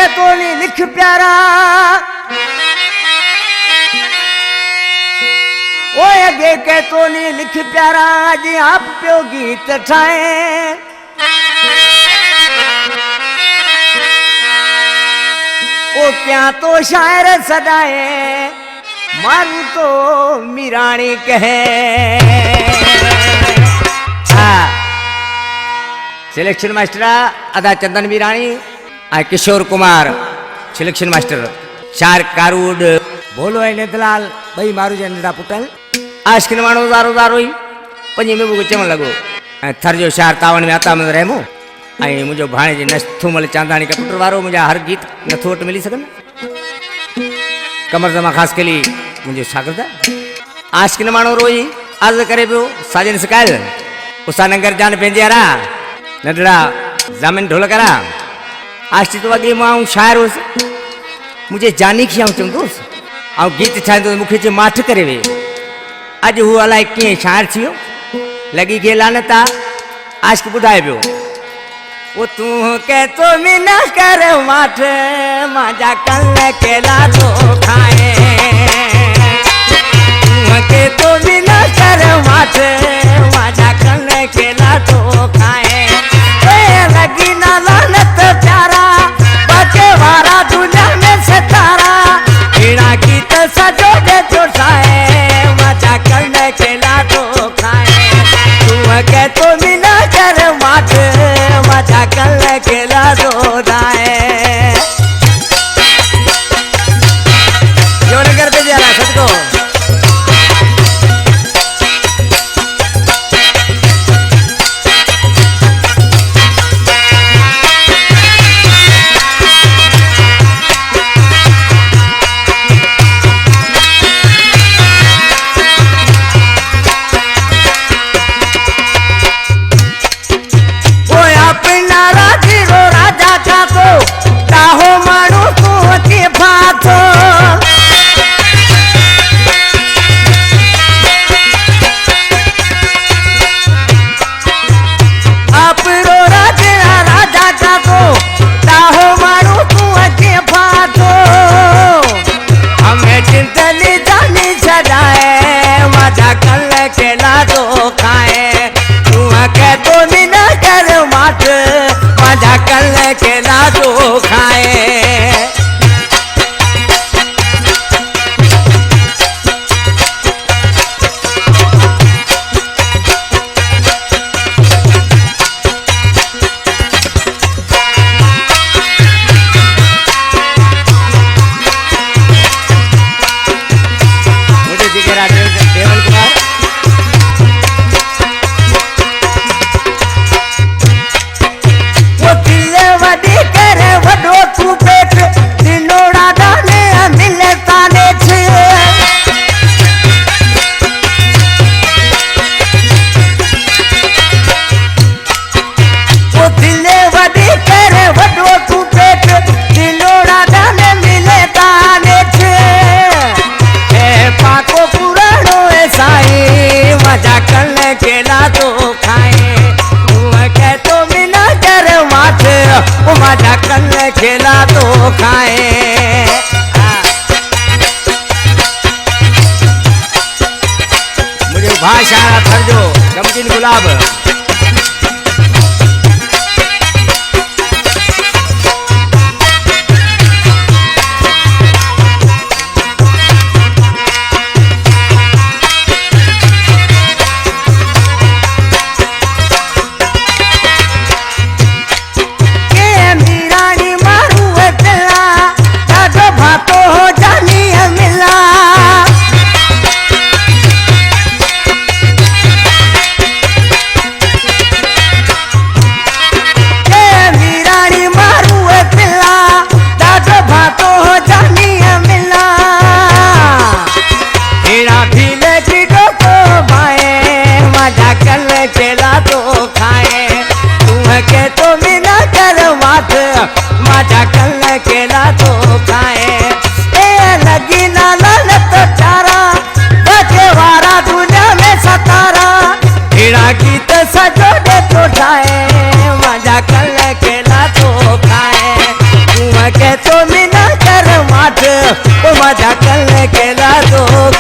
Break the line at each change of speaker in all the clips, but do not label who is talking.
के तो नहीं लिख प्यारा ओ अगे के तो नहीं लिख प्यारा जी आप प्यो गीत ठाए ओ क्या तो शायर सदाए मारू तो मीराणी कहे सिलेक्शन मास्टर अदा चंदन मीराणी आ किशोर कुमार सिलेक्शन मास्टर 4 कारूड बोलो है दलाल भाई मारू जे नंढा पुटल आशिक माण्हू ज़ारो ज़ारो ई पंजी में बुक चवण लॻो ऐं थर जो शहर तावन में आता में रहमो ऐं मुंहिंजो भाणे जे नथूमल चांदानी कपुटर वारो मुंहिंजा हर गीत नथो वटि मिली सघनि कमर जमा ख़ासि केली मुंहिंजो शागिर्द आशिक माण्हू रोई अर्ज़ करे पियो साजन सिकायल उसा नंगर जान पंहिंजे यारा नंढड़ा ज़मीन ढोल करा आशिक तो अॻे मां शाइर हुउसि मुंहिंजे जानी खे आउं चवंदो हुउसि ऐं गीत ठाहींदो मूंखे चए माठ करे वे अॼु हू अलाए कीअं शाइर थी वियो लॻी खे लानत आहे आशिक ॿुधाए पियो वो तू के तो मिना कर माठ मांजा कल के लाडो खाए तू के तो मिना कर माठ मांजा कल के लाडो खाए ए लगी ना लानत प्यारा बचे वारा दुनिया में सितारा बिना गीत सजो दे चोटाए मांजा कल के लाडो खाए तू के तो मिना कर माठ मांजा कल के लाडो दाए जो नगर पे जा रहा सबको के लाडो खाए मुझे जिगरा देवल कुमार के लाडो खाए के तो मिना कर माठ माजा कल के लाडो खाए मुझे भाषा थर जो गमगीन गुलाब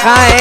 खाए